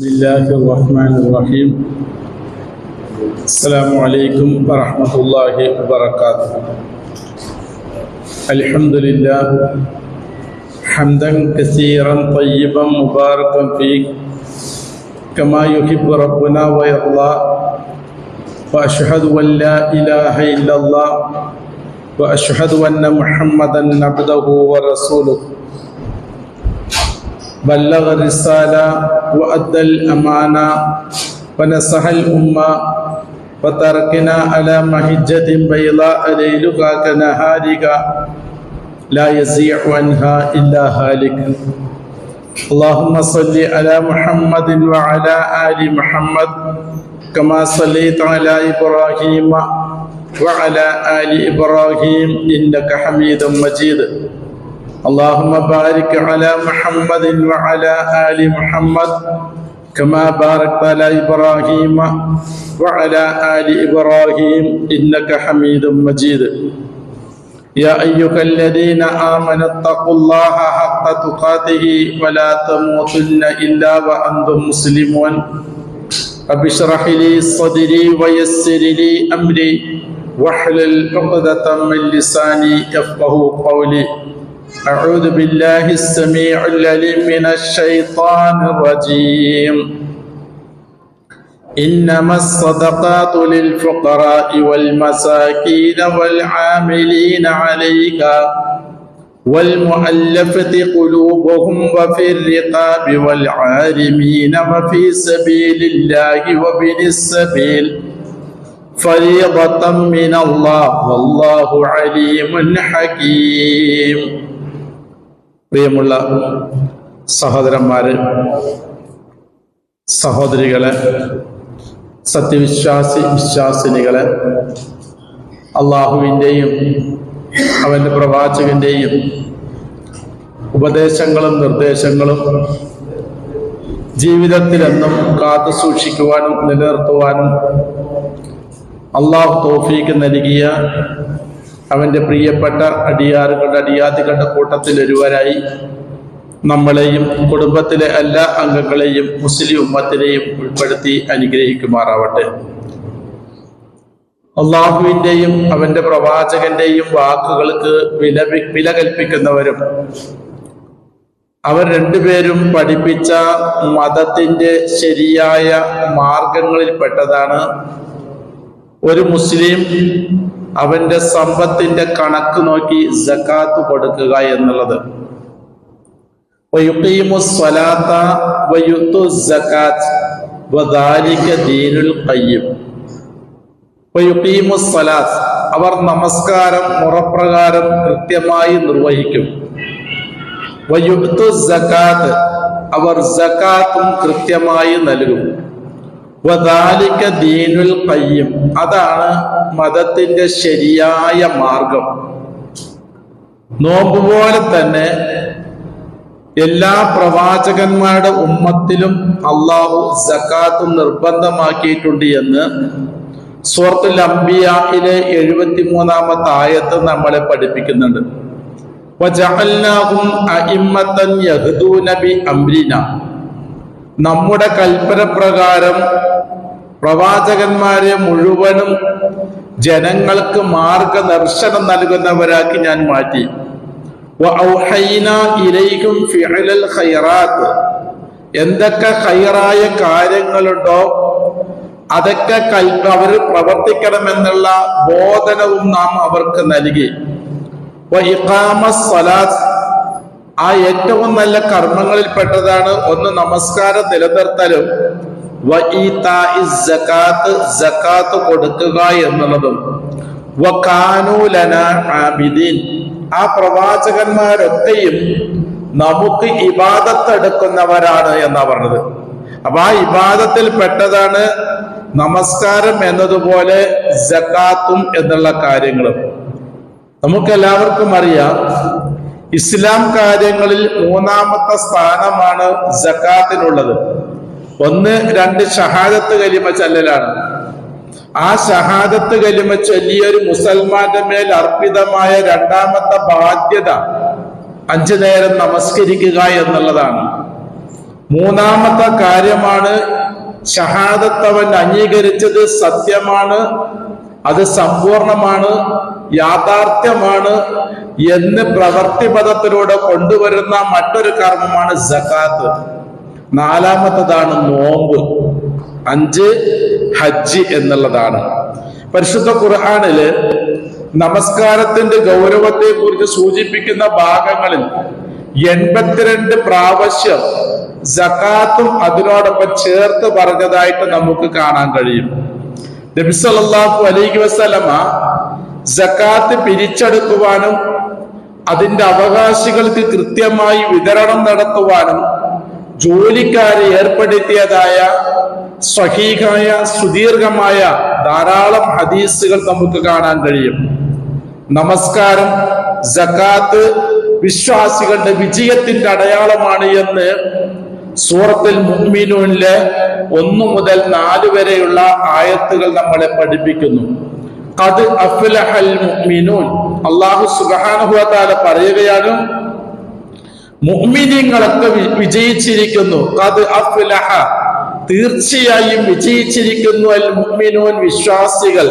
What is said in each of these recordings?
بسم الله الرحمن الرحيم. السلام عليكم ورحمة الله وبركاته. الحمد لله حمدا كثيرا طيبا مباركا فيه كما يحب ربنا ويرضى، وأشهد أن لا إله إلا الله وأشهد أن محمدا عبده ورسوله بلغ الرسالة وأدى الأمانة ونصح الأمة وتركنا على محجة بيضاء ليلها كنهارها لا يزيغ عنها إلا هالك. اللهم صل على محمد وعلى آل محمد كما صليت على إبراهيم وعلى آل إبراهيم إنك حميد مجيد. اللهم بارك على محمد وعلى آل محمد كما باركت على إبراهيم وعلى آل إبراهيم إنك حميد مجيد. يا أيها الذين آمنوا اتقوا الله حق تقاته ولا تموتن إلا وأنتم مسلمون. رب اشرح لي صدري ويسر لي أمري واحلل عقدة من لساني يفقهوا قولي. أعوذ بالله السميع العليم من الشيطان الرجيم. إنما الصدقات للفقراء والمساكين والعاملين عليها والمؤلفة قلوبهم وفي الرقاب والعارمين وفي سبيل الله وابن السبيل فريضة من الله والله عليم حكيم. പ്രിയമുള്ള സഹോദരന്മാരെ, സഹോദരികളെ, വിശ്വാസിനികളെ, അള്ളാഹുവിൻ്റെയും അവൻ്റെ പ്രവാചകന്റെയും ഉപദേശങ്ങളും നിർദ്ദേശങ്ങളും ജീവിതത്തിലെന്നും കാത്തു സൂക്ഷിക്കുവാനും നിലനിർത്തുവാനും അള്ളാഹു തൗഫീഖ് നൽകിയ അവൻ്റെ പ്രിയപ്പെട്ട അടിയാറുകളുടെ കൂട്ടത്തിൽ ഒരുവരായി നമ്മളെയും കുടുംബത്തിലെ എല്ലാ അംഗങ്ങളെയും മുസ്ലിം ഉമ്മത്തിനെയും ഉൾപ്പെടുത്തി അനുഗ്രഹിക്കുമാറാവട്ടെ. അള്ളാഹുവിൻ്റെയും അവൻ്റെ പ്രവാചകന്റെയും വാക്കുകൾക്ക് വില കൽപ്പിക്കുന്നവരും അവർ രണ്ടുപേരും പഠിപ്പിച്ച മതത്തിന്റെ ശരിയായ മാർഗങ്ങളിൽപ്പെട്ടതാണ് ഒരു മുസ്ലിം അവന്റെ സമ്പത്തിന്റെ കണക്ക് നോക്കി സകാത്ത് കൊടുക്കുക എന്നുള്ളത്. അവർ നമസ്കാരം മുറപ്രകാരം കൃത്യമായി നിർവഹിക്കും. അവർ സകാത്തും കൃത്യമായി നൽകും. വദാലിക ദീനുൽ ഖയ്യിം, അതാണ് മതത്തിന്റെ ശരിയായ മാർഗം. നോമ്പ് പോലെ തന്നെ എല്ലാ പ്രവാചകന്മാരുടെ ഉമ്മത്തിലും അള്ളാഹു സകാത്ത് നിർബന്ധമാക്കിയിട്ടുണ്ട് എന്ന് സൂറത്തുൽ അംബിയായിലെ 73-ാമത്തെ ആയത്ത് നമ്മളെ പഠിപ്പിക്കുന്നുണ്ട്. വജഅൽനാഹും അഇമ്മത്തൻ യഹ്ദൂന ബി അംരിനാ, നമ്മുടെ കൽപ്പന പ്രകാരം പ്രവാചകന്മാരെ മുഴുവനും ജനങ്ങൾക്ക് മാർഗദർശനം നൽകുന്നവരാക്കി ഞാൻ മാറ്റി. വഔഹൈനാ ഇലൈഹിം ഫിഅലൽ ഖൈറാത്ത്, എന്തൊക്കെ ഖൈറായ കാര്യങ്ങളുണ്ടോ അതൊക്കെ അവർ പ്രവർത്തിക്കണമെന്നുള്ള ബോധനവും നാം അവർക്ക് നൽകി. വഇഖാമസ് സ്വലാത്ത്, ആ ഏറ്റവും നല്ല കർമ്മങ്ങളിൽപ്പെട്ടതാണ് ഒന്ന് നമസ്കാരം നിലനിർത്തലും സകാത്ത് കൊടുക്കുക എന്നുള്ളതും. വകാനൂ ലനാ ആബിദീൻ, ആ പ്രവാചകന്മാരൊക്കെയും നമുക്ക് ഇബാദത്ത് എടുക്കുന്നവരാണ് എന്നാ പറഞ്ഞത്. അപ്പൊ ആ ഇബാദത്തിൽ പെട്ടതാണ് നമസ്കാരം എന്നതുപോലെ സകാത്തും എന്നുള്ള കാര്യങ്ങളും. നമുക്കെല്ലാവർക്കും അറിയാം, ഇസ്ലാം കാര്യങ്ങളിൽ 3-ാമത്തെ സ്ഥാനമാണ് സകാത്തിനുള്ളത്. 1, 2 ഷഹാദത്ത് കലിമ ചൊല്ലലാണ്. ആ ഷഹാദത്ത് കലിമ ചൊല്ലിയൊരു മുസൽമാന്റെ മേൽ അർപ്പിതമായ 2ാമത്തെ ബാധ്യത 5 നേരം നമസ്കരിക്കുക എന്നുള്ളതാണ്. മൂന്നാമത്തെ കാര്യമാണ് ഷഹാദത്ത് അവൻ അംഗീകരിച്ചത് സത്യമാണ്, അത് സമ്പൂർണമാണ്, യാഥാർത്ഥ്യമാണ് എന്ന് പ്രവൃത്തിപദത്തിലൂടെ കൊണ്ടുവരുന്ന മറ്റൊരു കർമ്മമാണ് സകാത്ത്. നാലാമത്തതാണ് നോമ്പ്. 5 ഹജ്ജ് എന്നുള്ളതാണ്. പരിശുദ്ധ ഖുർആനില് നമസ്കാരത്തിന്റെ ഗൗരവത്തെ കുറിച്ച് സൂചിപ്പിക്കുന്ന ഭാഗങ്ങളിൽ 82 പ്രാവശ്യം സകാത്തും അതിനോടൊപ്പം ചേർത്ത് പറഞ്ഞതായിട്ട് നമുക്ക് കാണാൻ കഴിയും. നബി സല്ലല്ലാഹു അലൈഹി വസല്ലമ സകാത്ത് പിരിച്ചെടുക്കുവാനും അതിന്റെ അവകാശികൾക്ക് കൃത്യമായി വിതരണം നടത്തുവാനും ജോലിക്കാരെ ഏർപ്പെടുത്തിയതായ സ്വഹീഹായ സുദീർഘമായ ധാരാളം ഹദീസുകൾ നമുക്ക് കാണാൻ കഴിയും. നമസ്കാരം, സകാത്ത് വിശ്വാസികളുടെ വിജയത്തിന്റെ അടയാളമാണ് എന്ന് സൂറത്തുൽ മുഅ്മിനൂനിലെ 1 മുതൽ 4 വരെയുള്ള ആയത്തുകൾ നമ്മളെ പഠിപ്പിക്കുന്നു. ഖദ് അഫ്ലഹൽ മുഅ്മിനൂൻ, അല്ലാഹു സുബ്ഹാനഹു വ തആല പറയുകയാണ്, മുഅ്മിനീങ്ങളൊക്കെ വിജയിച്ചിരിക്കുന്നു. ഖദ് അഫ്ലഹ, തീർച്ചയായും വിജയിച്ചിരിക്കുന്നു, അൽ മുഅ്മിനൂൻ, വിശ്വാസികൾ.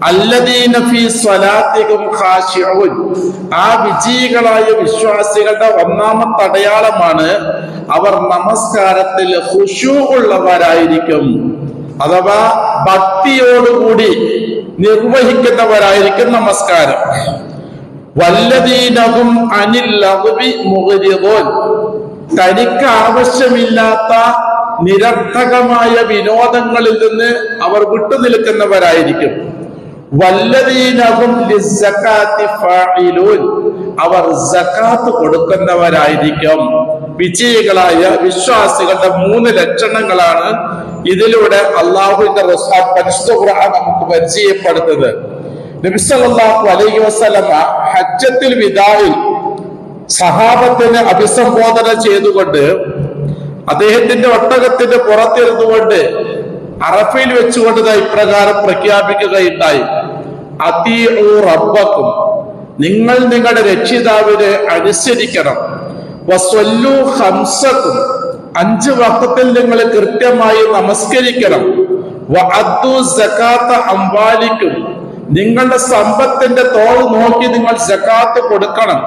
അല്ലദീന ഫീ സ്വലാത്തിഹിം ഖാശിഊൻ, ആ വിജയികളായ വിശ്വാസികളുടെ ഒന്നാമത്തെ അടയാളമാണ് അവർ നമസ്കാരത്തിൽ ഖുശൂ ഉള്ളവരായിരിക്കും, അഥവാ ഭക്തിയോടുകൂടി നിർവഹിക്കുന്നവരായിരിക്കും നമസ്കാരം. വല്ലദീനഹും അനിൽ ലഗ്വി മുഗ്രിദൂൻ, തനിക്ക് ആവശ്യമില്ലാത്ത നിരർത്ഥകമായ വിനോദങ്ങളിൽ നിന്ന് അവർ വിട്ടുനിൽക്കുന്നവരായിരിക്കും. വല്ലദീനഹും ലിസ്സകാത്തി ഫാഇലൂൻ, അവർ സകാത്ത് കൊടുക്കുന്നവരായിരിക്കും. വിജയികളായ വിശ്വാസികളുടെ 3 ലക്ഷണങ്ങളാണ് ഇതിലൂടെ അള്ളാഹുവിന്റെ പരിശുദ്ധ ഖുർആൻ നമുക്ക് പരിചയപ്പെടുത്തുന്നത്. നബി സല്ലല്ലാഹു അലൈഹി വസല്ലമ ഹജ്ജത്തുൽ വിദാഇൽ സഹാബത്തിനെ അഭിസംബോധന ചെയ്തുകൊണ്ട് അദ്ദേഹത്തിന്റെ ഒട്ടകത്തിന്റെ പുറത്തിരുന്നുകൊണ്ട് അറഫയിൽ വെച്ചുകൊണ്ട് ഇപ്രകാരം പ്രഖ്യാപിക്കുകയുണ്ടായി, അതീഉ റബ്ബക്കും, നിങ്ങൾ നിങ്ങളുടെ രക്ഷിതാവിനെ അനുസരിക്കണം. വസ്വല്ലു ഖംസക്കും, 5 വഖത്തിൽ നിങ്ങൾ കൃത്യമായി നമസ്കരിക്കണം. വഅദ്ദു സകാത്ത അംവാലിക്കും, നിങ്ങളുടെ സമ്പത്തിന്റെ തോത് നോക്കി നിങ്ങൾ സകാത്ത് കൊടുക്കണം.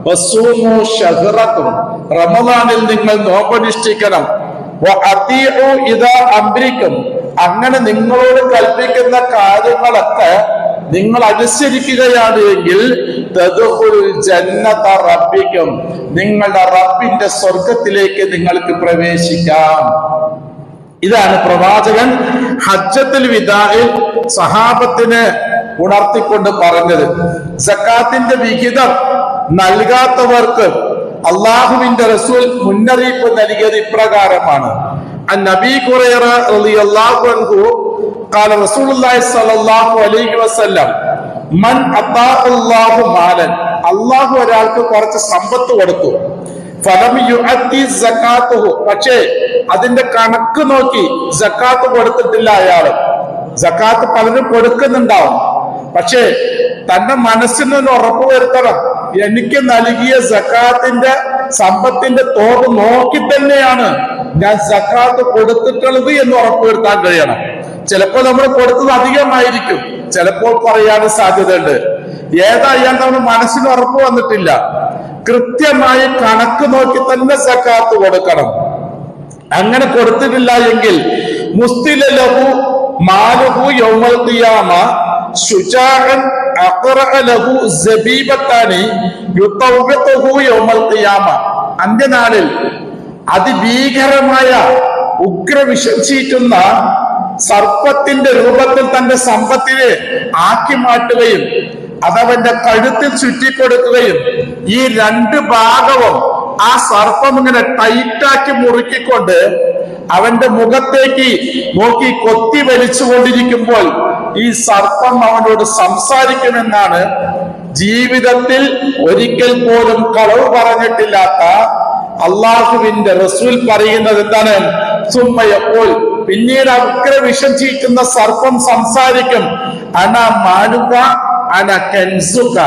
വസൂമു ശഹ്റക്കും, റമദാനിൽ നിങ്ങൾ നോമ്പനുഷ്ഠിക്കണം. വഅതീഉ ഇദാ അംരിക്കും, അങ്ങനെ നിങ്ങളോട് കൽപ്പിക്കുന്ന കാര്യങ്ങളൊക്കെ നിങ്ങൾ അനുസരിക്കുകയാണ് എങ്കിൽ തദ്ഖുലുൽ ജന്നത റബ്ബിക്കും, നിങ്ങളുടെ റബ്ബിന്റെ സ്വർഗത്തിലേക്ക് നിങ്ങൾക്ക് പ്രവേശിക്കാം. ഇതാണ് പ്രവാചകൻ ഹജ്ജത്തുൽ വിദാഇൽ സഹാബത്തിനെ ഉണർത്തിക്കൊണ്ട് പറഞ്ഞത്. സക്കാത്തിന്റെ വിഹിതം നൽകാത്തവർക്ക് അള്ളാഹുവിന്റെ റസൂൽ മുന്നറിയിപ്പ് നൽകിയത് ഇപ്രകാരമാണ്. നബി ഖുറൈറ റളിയല്ലാഹു അൻഹു ഖാല റസൂലുള്ളാഹി സ്വല്ലല്ലാഹു അലൈഹി വസല്ലം മൻ അതാഅല്ലാഹു മാലൻ, അള്ളാഹു ഒരാൾക്ക് കുറച്ച് സമ്പത്ത് കൊടുത്തു. ഫലം യുഅത്തി സകാത്തുഹു, പക്ഷേ അതിന്റെ കണക്ക് നോക്കി സക്കാത്ത് കൊടുത്തിട്ടില്ല അയാള്. സക്കാത്ത് പലരും കൊടുക്കുന്നുണ്ടാവും, പക്ഷേ തന്റെ മനസ്സിന് ഉറപ്പ് വരുത്തണം, എനിക്ക് നൽകിയ സക്കാത്തിന്റെ സമ്പത്തിന്റെ തോത് നോക്കി തന്നെയാണ് ഞാൻ സക്കാത്ത് കൊടുത്തിട്ടുള്ളത് എന്ന് ഉറപ്പുവരുത്താൻ കഴിയണം. ചിലപ്പോൾ നമ്മൾ കൊടുത്തത് അധികമായിരിക്കും, ചിലപ്പോൾ പറയാനും സാധ്യതയുണ്ട്. ഏതായാലും നമ്മുടെ മനസ്സിന് ഉറപ്പ് വന്നിട്ടില്ല, കൃത്യമായി കണക്ക് നോക്കി തന്നെ സക്കാത്ത് കൊടുക്കണം. അങ്ങനെ കൊടുത്തിട്ടില്ല എങ്കിൽ മുസ്തിലഹു മാലുഹു യൗമൽ ഖിയാമ ശുജാഅൻ അഖറഅ ലഹു സബീബത്താനി യുതവ്വിഖുഹു യൗമൽ ഖിയാമ, അന്ത്യനാളിൽ അതിഭീകരമായ ഉഗ്രവിഷം ചീറ്റുന്ന സർപ്പത്തിന്റെ രൂപത്തിൽ തന്റെ സമ്പത്തിനെ ആക്കി മാറ്റുകയും അതവന്റെ കഴുത്തിൽ ചുറ്റിക്കൊടുക്കുകയും ഈ 2 ഭാഗവും ആ സർപ്പം ഇങ്ങനെ ടൈറ്റാക്കി മുറുക്കിക്കൊണ്ട് അവന്റെ മുഖത്തേക്ക് നോക്കി കൊത്തി വലിച്ചുകൊണ്ടിരിക്കുമ്പോൾ ഈ സർപ്പം അവനോട് സംസാരിക്കുമെന്നാണ് ജീവിതത്തിൽ ഒരിക്കൽ പോലും കളവ് പറഞ്ഞിട്ടില്ലാത്ത അള്ളാഹുവിന്റെ റസൂൽ പറയുന്നത്. എന്താണ്? സുമ്മയപ്പോൾ, പിന്നീട് ഉഗ്രവിഷം ചീറ്റുന്ന സർപ്പം സംസാരിക്കും, അന മാനുക അന കൻസുക,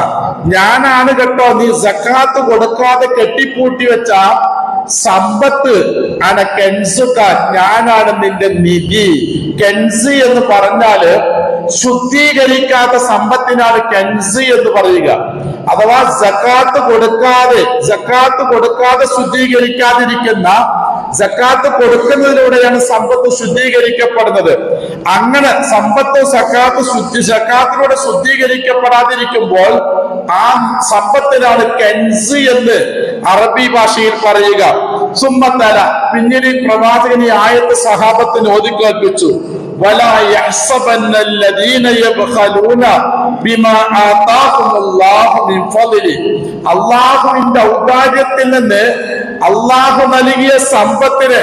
ഞാനാണ് കേട്ടോ നീ സക്കാത്ത് കൊടുക്കാതെ കെട്ടിപ്പൂട്ടി വെച്ച സമ്പത്ത് അന കെൻസുക, ഞാനാണ് നിന്റെ നിധി. കെൻസ് എന്ന് പറഞ്ഞാല് ശുദ്ധീകരിക്കാത്ത സമ്പത്തിനാണ് കെൻസ് എന്ന് പറയുക. അഥവാ സക്കാത്ത് കൊടുക്കാതെ ശുദ്ധീകരിക്കാതിരിക്കുന്ന, സക്കാത്ത് കൊടുക്കുന്നതിലൂടെയാണ് സമ്പത്ത് ശുദ്ധീകരിക്കപ്പെടുന്നത്. അങ്ങനെ സക്കാത്തിലൂടെ ശുദ്ധീകരിക്കപ്പെടാതിരിക്കുമ്പോൾ ആ സമ്പത്തിനാണ് കെൻസ് എന്ന് അറബി ഭാഷയിൽ പറയുക. സുമ്മത്തല, പിന്നീട് ഈ പ്രവാചകൻ ഈ ആയത്ത് സഹാബത്തിന് ഓതിക്കേൽപ്പിച്ചു. വലാ യഹ്സബന്നല്ലദീന യബ്ഖലൂന ബിമാ ആതാഹുമുല്ലാഹു മിൻ ഫളിഹി, അല്ലാഹുവിന്റെ ഔദാര്യത്തിൽ നിന്ന് അല്ലാഹു നൽകിയ സമ്പത്തിനെ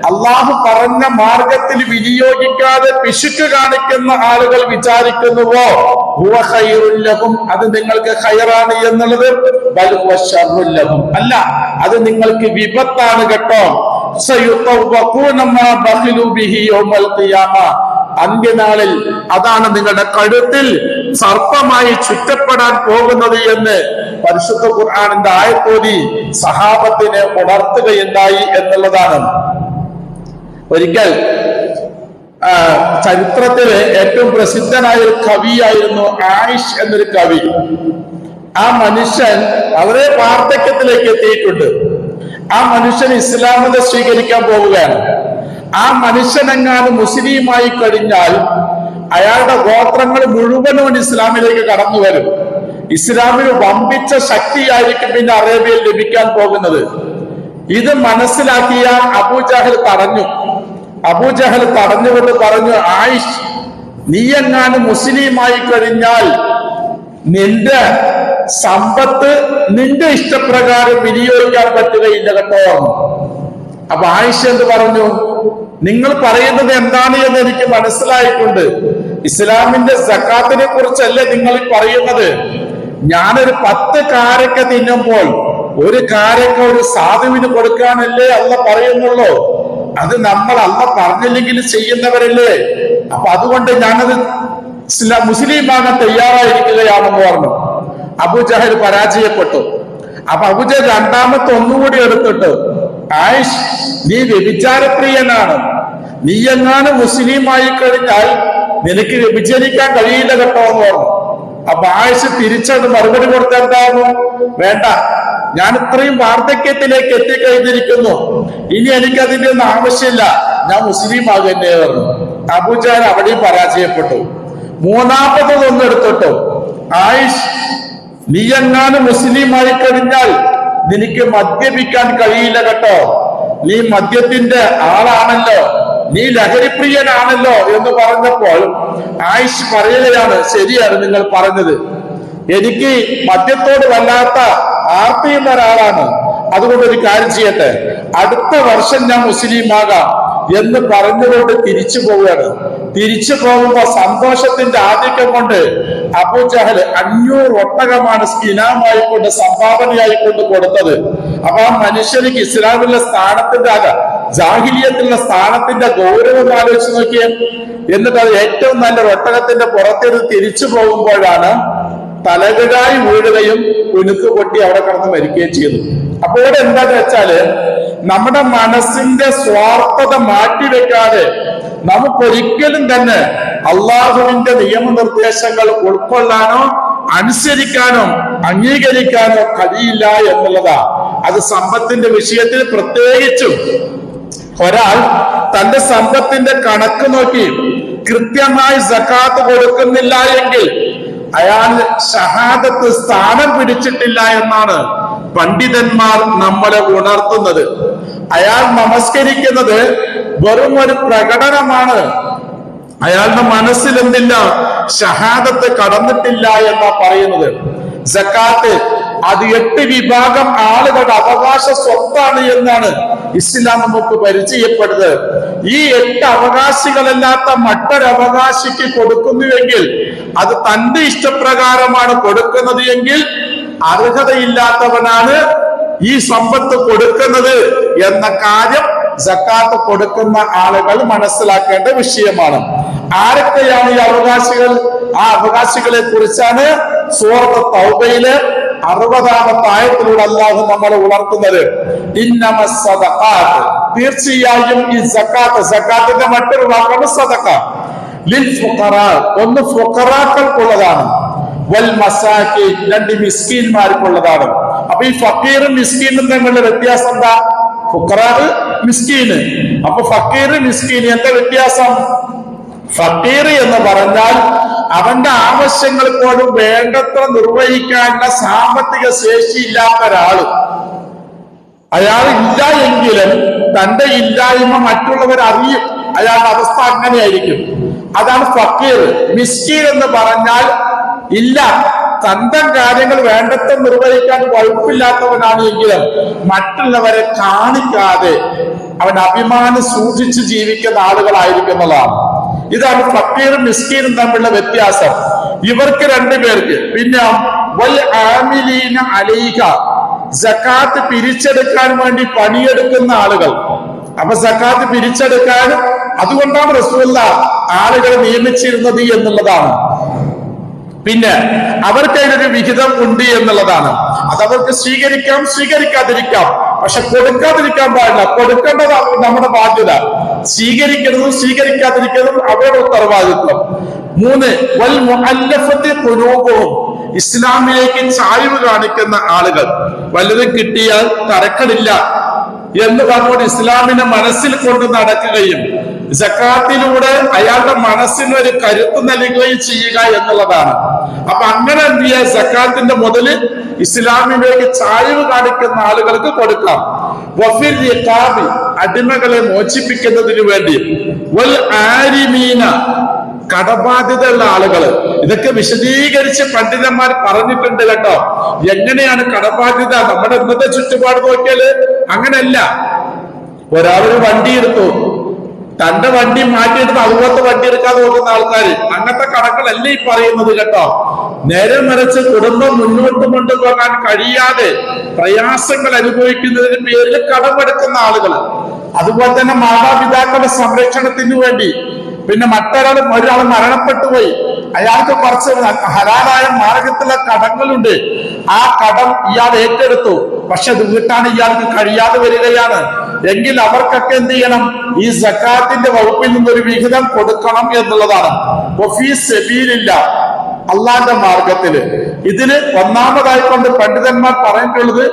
അല്ലാഹു പറഞ്ഞ മാർഗത്തിൽ വിനിയോഗിക്കാതെ പിശുക്ക് കാണിക്കുന്ന ആളുകൾ വിചാരിക്കുന്നുവോ ഹുവ ഖൈറുൽ ലഹും, അത് നിങ്ങൾക്ക് ഖൈറാണ് എന്നുള്ളത്. ബൽ ഹുവ ശർറുൽ ലഹും, അല്ല, അത് നിങ്ങൾക്ക് വിപത്താണ് കേട്ടോ. സയുതവഖൂന മാ ബഖിലു ബിഹി യൗമൽ ഖിയാമ, അന്ത്യനാളിൽ അതാണ് നിങ്ങളുടെ കഴുത്തിൽ സർപ്പമായി ചുറ്റപ്പെടാൻ പോകുന്നത് എന്ന് പരിശുദ്ധ ഖുർആനിന്റെ ആയത്തോതി സഹാബത്തിനെ ഉണർത്തുകയുണ്ടായി എന്നുള്ളതാണ്. ഒരിക്കൽ ചരിത്രത്തിലെ ഏറ്റവും പ്രസിദ്ധനായ ഒരു കവിയായിരുന്നു ആയിഷ് എന്നൊരു കവി. ആ മനുഷ്യൻ വളരെ വാർദ്ധക്യത്തിലേക്ക് എത്തിയിട്ടുണ്ട്. ആ മനുഷ്യൻ ഇസ്ലാമിനെ സ്വീകരിക്കാൻ പോവുകയാണ്. ആ മനുഷ്യനെങ്ങാനും മുസ്ലിമായി കഴിഞ്ഞാൽ അയാളുടെ ഗോത്രങ്ങൾ മുഴുവനും ഇസ്ലാമിലേക്ക് കടന്നു വരും. ഇസ്ലാമിന് വമ്പിച്ച ശക്തിയായിരിക്കും പിന്നെ അറേബ്യയിൽ ലഭിക്കാൻ പോകുന്നത്. ഇത് മനസ്സിലാക്കിയ അബൂജഹൽ തടഞ്ഞുകൊണ്ട് പറഞ്ഞു, ആയിഷ്, നീ എങ്ങാനും മുസ്ലിമായി കഴിഞ്ഞാൽ നിന്റെ സമ്പത്ത് നിന്റെ ഇഷ്ടപ്രകാരം വിനിയോഗിക്കാൻ പറ്റുകയില്ല കേട്ടോ. അപ്പൊ ആയിഷ എന്ത് പറഞ്ഞു? നിങ്ങൾ പറയുന്നത് എന്താണ് എന്ന് എനിക്ക് മനസ്സിലായിട്ടുണ്ട്. ഇസ്ലാമിന്റെ സക്കാത്തിനെ കുറിച്ചല്ലേ നിങ്ങൾ പറയുന്നത്. ഞാനൊരു 10 കാരക്ക തിന്നുമ്പോൾ ഒരു കാരക്ക ഒരു സാധുവിന് കൊടുക്കാനല്ലേ അല്ല പറയുന്നുള്ളൂ. അത് നമ്മൾ അല്ല പറഞ്ഞില്ലെങ്കിൽ ചെയ്യുന്നവരല്ലേ. അപ്പൊ അതുകൊണ്ട് ഞാനത് മുസ്ലിമാകാൻ തയ്യാറായിരിക്കുകയാണെന്ന് പറഞ്ഞു. അബൂജഹൽ പരാജയപ്പെട്ടു. അപ്പൊ അബൂജഹൽ രണ്ടാമത്തെ ഒന്നുകൂടി എടുത്തിട്ട്, ആയിഷ്, നീ വ്യഭിചാരപ്രിയനാണ്, നീ എങ്ങാനും മുസ്ലിമായി കഴിഞ്ഞാൽ നിനക്ക് വ്യഭിചരിക്കാൻ കഴിയില്ല കേട്ടോ എന്ന് പറഞ്ഞു. അപ്പൊ ആയിഷ് തിരിച്ചത് മറുപടി കൊടുത്തെന്താകും? വേണ്ട, ഞാൻ ഇത്രയും വാർദ്ധക്യത്തിലേക്ക് എത്തിക്കഴിഞ്ഞിരിക്കുന്നു, ഇനി എനിക്ക് അതിന്റെ ഒന്നും ആവശ്യമില്ല, ഞാൻ മുസ്ലിം ആകുന്നേ പറഞ്ഞു. അബൂജഹൽ അവിടെയും പരാജയപ്പെട്ടു. മൂന്നാമത്തതൊന്നും എടുത്തിട്ടു, ആയിഷ്, നീ എങ്ങാനും മുസ്ലിമായി കഴിഞ്ഞാൽ നിനക്ക് മദ്യപിക്കാൻ കഴിയില്ല കേട്ടോ, നീ മദ്യത്തിന്റെ ആളാണല്ലോ, നീ ലഹരിപ്രിയനാണല്ലോ എന്ന് പറഞ്ഞപ്പോൾ ആയിഷ് പറയുകയാണ്, ശരിയാണ് നിങ്ങൾ പറഞ്ഞത്, എനിക്ക് മദ്യത്തോട് വല്ലാത്ത ആർത്തിയുള്ള ഒരാളാണ്, അതുകൊണ്ട് ഒരു കാര്യം ചെയ്യട്ടെ, അടുത്ത വർഷം ഞാൻ മുസ്ലിമാകാം എന്ന് പറഞ്ഞുകൊണ്ട് തിരിച്ചു പോവുകയാണ്. തിരിച്ചു പോകുമ്പോ സന്തോഷത്തിന്റെ ആധിക്യം കൊണ്ട് അബൂജഹൽ 500 ഒട്ടകമാണ് ഇനാമായിക്കൊണ്ട് സംഭാവനയായിക്കൊണ്ട് കൊടുത്തത്. അപ്പൊ ആ മനുഷ്യനിക്ക് ഇസ്ലാമിലെ സ്ഥാനത്തിന്റെ ജാഹിലിയത്തിലുള്ള സ്ഥാനത്തിന്റെ ഗൗരവം ആലോചിച്ച് നോക്കിയേ. എന്നിട്ട് അത് ഏറ്റവും നല്ല ഒട്ടകത്തിന്റെ പുറത്തേക്ക് തിരിച്ചു പോകുമ്പോഴാണ് തലകടായി വീഴുകയും കുനുക്ക് പൊട്ടി അവിടെ കിടന്ന് മരിക്കുകയും ചെയ്തു. അപ്പൊ ഇവിടെ എന്താന്ന് വെച്ചാല്, നമ്മുടെ മനസ്സിന്റെ സ്വാർത്ഥത മാറ്റിവെക്കാതെ നമുക്കൊരിക്കലും തന്നെ അള്ളാഹുവിന്റെ നിയമനിർദ്ദേശങ്ങൾ ഉൾക്കൊള്ളാനോ അനുസരിക്കാനോ അംഗീകരിക്കാനോ കഴിയില്ല എന്നുള്ളതാ. അത് സമ്പത്തിന്റെ വിഷയത്തിൽ പ്രത്യേകിച്ചും ഒരാൾ തന്റെ സമ്പത്തിന്റെ കണക്ക് നോക്കി കൃത്യമായി സക്കാത്ത് കൊടുക്കുന്നില്ല എങ്കിൽ അയാൾ ഷഹാദത്ത് സ്ഥാനം പിടിച്ചിട്ടില്ല എന്നാണ് പണ്ഡിതന്മാർ നമ്മളെ ഉണർത്തുന്നത്. അയാൾ നമസ്കരിക്കുന്നത് വെറും ഒരു പ്രകടനമാണ്, അയാളുടെ മനസ്സിൽ എന്തില്ല, ഷഹാദത്ത് കടന്നിട്ടില്ല എന്നാ പറയുന്നത്. സക്കാത്ത് അത് 8 വിഭാഗം ആളുകളുടെ അവകാശ സ്വത്താണ് എന്നാണ് ഇസ്ലാം നമുക്ക് പരിചയപ്പെടുന്നത്. ഈ 8 അവകാശികളല്ലാത്ത മറ്റൊരവകാശിക്ക് കൊടുക്കുന്നുവെങ്കിൽ അത് തന്റെ ഇഷ്ടപ്രകാരമാണ് കൊടുക്കുന്നത് എങ്കിൽ അർഹതയില്ലാത്തവനാണ് ഈ സമ്പത്ത് കൊടുക്കുന്നത് എന്ന കാര്യം സക്കാത്ത് കൊടുക്കുന്ന ആളുകൾ മനസ്സിലാക്കേണ്ട വിഷയമാണ്. ആരൊക്കെയാണ് ഈ അവകാശികൾ? ആ അവകാശികളെ കുറിച്ചാണ് സൂറത്ത് തൗബയിലെ 60-ാമത്തെ ആയത്തിലൂടെ അല്ലാഹു നമ്മളെ ഉണർത്തുന്നത് ഇന്നമസ് സദഖാത്ത്, തീർച്ചയായും ഈ സക്കാത്ത്, സക്കാത്തിന്റെ മറ്റൊരു വാക്കാണ് സദഖ, ലിൽ ഫുഖറാ, ഒന്ന് ഫുഖറാക്കൾക്കുള്ളതാണ്, വൽ മസാകിൻ, രണ്ട് മിസ്കീന്മാർക്കുള്ളതാണ്. അപ്പൊ ഈ ഫക്കീറും മിസ്കീനും തമ്മിലുള്ള വ്യത്യാസം എന്താ? ഫുഖറാ മിസ്കീന്. അപ്പൊ ഫക്കീർ മിസ്കീൻ എന്താ വ്യത്യാസം? ഫക്കീർ എന്ന് പറഞ്ഞാൽ അവന്റെ ആവശ്യങ്ങൾ പോലും വേണ്ടത്ര നിർവഹിക്കാനുള്ള സാമ്പത്തിക ശേഷി ഇല്ലാത്ത ഒരാള്. അയാൾ ഇല്ല എങ്കിലും തന്റെ ഇല്ലായ്മ മറ്റുള്ളവർ അറിയും. അയാളുടെ അവസ്ഥ അങ്ങനെയായിരിക്കും. അതാണ് ഫക്കീർ. മിസ്കീൻ എന്ന് പറഞ്ഞാൽ ഇല്ല, സ്വന്തം കാര്യങ്ങൾ വേണ്ടത്ര നിർവഹിക്കാൻ വകുപ്പില്ലാത്തവനാണ് എങ്കിലും മറ്റുള്ളവരെ കാണിക്കാതെ അവൻ അഭിമാനം സൂക്ഷിച്ച് ജീവിക്കുന്ന ആളുകളായിരിക്കുന്നതാണ്. ഇതാണ് ഫക്കീറും മിസ്കീനും തമ്മിലുള്ള വ്യത്യാസം. ഇവർക്ക് രണ്ടുപേർക്ക്. പിന്നെ വൽ ആമിലീന അലൈഹ, സക്കാത്ത് പിരിച്ചെടുക്കാൻ വേണ്ടി പണിയെടുക്കുന്ന ആളുകൾ. അപ്പൊ സക്കാത്ത് പിരിച്ചെടുക്കാൻ അതുകൊണ്ടാണ് റസൂലുള്ളാഹി ആളുകളെ നിയമിച്ചിരുന്നത് എന്നുള്ളതാണ്. പിന്നെ അവർക്ക് അതിനൊരു വിഹിതം ഉണ്ട് എന്നുള്ളതാണ്. അതവർക്ക് സ്വീകരിക്കാം, സ്വീകരിക്കാതിരിക്കാം, പക്ഷെ കൊടുക്കാതിരിക്കാൻ പാടില്ല. കൊടുക്കേണ്ടതാണ് നമ്മുടെ ബാധ്യത. സ്വീകരിക്കുന്നതും സ്വീകരിക്കാതിരിക്കുന്നതും അവരുടെ ഉത്തരവാദിത്വം. 3 വൽ മുഅല്ലഫത്തി ഖുലൂബുഹും, ഇസ്ലാമിലേക്ക് ചായ്വ് കാണിക്കുന്ന ആളുകൾ. വല്ലതും കിട്ടിയാൽ തരക്കടില്ല എന്ന് പറഞ്ഞുകൊണ്ട് ഇസ്ലാമിനെ മനസ്സിൽ കൊണ്ട് നടക്കുകയും സക്കാത്തിലൂടെ അയാളുടെ മനസ്സിനൊരു കരുത്ത് നൽകുകയും ചെയ്യുക എന്നുള്ളതാണ്. അപ്പൊ അങ്ങനെ എന്ത് ചെയ്യാൻ? സക്കാത്തിന്റെ മുതല് ഇസ്ലാമിലേക്ക് ചായ്വ് കാണിക്കുന്ന ആളുകൾക്ക് കൊടുക്കാം. വഫിൽ റിഖാബി, അടിമകളെ മോചിപ്പിക്കുന്നതിന് വേണ്ടി. വൽ ആരിമീന, കടബാധ്യതയുള്ള ആളുകള്. ഇതൊക്കെ വിശദീകരിച്ച് പണ്ഡിതന്മാർ പറഞ്ഞിട്ടുണ്ട് കേട്ടോ. എങ്ങനെയാണ് കടബാധ്യത? നമ്മുടെ ഇന്നത്തെ ചുറ്റുപാട് നോക്കിയാല് അങ്ങനെയല്ല. ഒരാളൊരു വണ്ടി എടുത്തു, തന്റെ വണ്ടി മാറ്റിയെടുത്ത് അതുപോലത്തെ വണ്ടി എടുക്കാതെ നോക്കുന്ന ആൾക്കാര്, അങ്ങനത്തെ കടകളല്ല ഈ പറയുന്നത് കേട്ടോ. നേരെ മറിച്ച് കുടുംബം മുന്നോട്ട് കൊണ്ടുപോകാൻ കഴിയാതെ പ്രയാസങ്ങൾ അനുഭവിക്കുന്നതിന് പേരിൽ കടമെടുക്കുന്ന ആളുകൾ. അതുപോലെ തന്നെ മാതാപിതാക്കളുടെ സംരക്ഷണത്തിന് വേണ്ടി. പിന്നെ ഒരാൾ മരണപ്പെട്ടു പോയി, അയാൾക്ക് കുറച്ച് ഹലാലായ മാർഗത്തിലുള്ള കടങ്ങളുണ്ട്. ആ കടം ഇയാൾ ഏറ്റെടുത്തു, പക്ഷെ അത് വീട്ടാൻ ഇയാൾക്ക് കഴിയാതെ വരികയാണ് എങ്കിൽ അവർക്കൊക്കെ എന്ത് ചെയ്യണം? ഈ സക്കാത്തിന്റെ വകുപ്പിൽ നിന്നൊരു വിഹിതം കൊടുക്കണം എന്നുള്ളതാണ്. അള്ളാന്റെ മാർഗത്തില്. ഇതിന് ഒന്നാമതായി കൊണ്ട് പണ്ഡിതന്മാർ പറഞ്ഞിട്ടുള്ളത്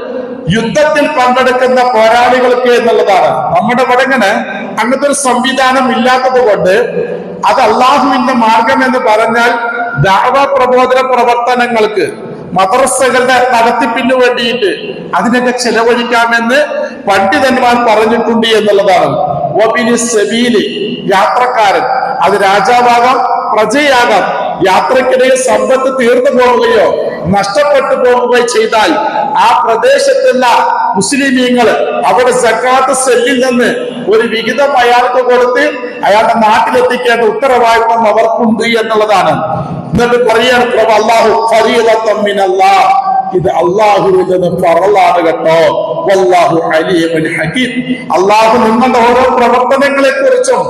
യുദ്ധത്തിൽ പങ്കെടുക്കുന്ന പോരാളികൾക്ക് എന്നുള്ളതാണ്. നമ്മുടെ ഇവിടെ ഇങ്ങനെ അങ്ങനത്തെ ഒരു സംവിധാനം ഇല്ലാത്തത് കൊണ്ട് അത് അള്ളാഹുവിന്റെ മാർഗം എന്ന് പറഞ്ഞാൽ ദഅവ പ്രബോധന പ്രവർത്തനങ്ങൾക്ക്, മദ്രസകളുടെ നടത്തിപ്പിന് വേണ്ടിയിട്ട് അതിനൊക്കെ ചെലവഴിക്കാമെന്ന് പണ്ഡിതന്മാർ പറഞ്ഞിട്ടുണ്ട് എന്നുള്ളതാണ്. വബിനി സബീലി, യാത്രക്കാരൻ, അത് രാജാവാകാം പ്രജയാകാം, യാത്രക്കിടയിൽ സമ്പത്ത് തീർന്നു പോവുകയോ നഷ്ടപ്പെട്ടു പോവുകയോ ചെയ്താൽ ആ പ്രദേശത്തുള്ള മുസ്ലിമീങ്ങൾ അവിടെ സക്കാത്ത് സെല്ലിൽ നിന്ന് ഒരു വിഹിതം അയാൾക്ക് കൊടുത്ത് അയാളുടെ നാട്ടിലെത്തിക്കേണ്ട ഉത്തരവാദിത്വം അവർക്കുണ്ട് എന്നുള്ളതാണ്. എന്നിട്ട് പറയാണ് അല്ലാഹു ഫരീദത്തൻ മിനല്ലാഹ്, ഇത് അള്ളാഹുവിൽ നിന്ന് ഫറളാണ് കേട്ടോ. വല്ലാഹു അലീമുൻ ഹകീം, അള്ളാഹു നിങ്ങളുടെ ഓരോ പ്രവർത്തനങ്ങളെ കുറിച്ചും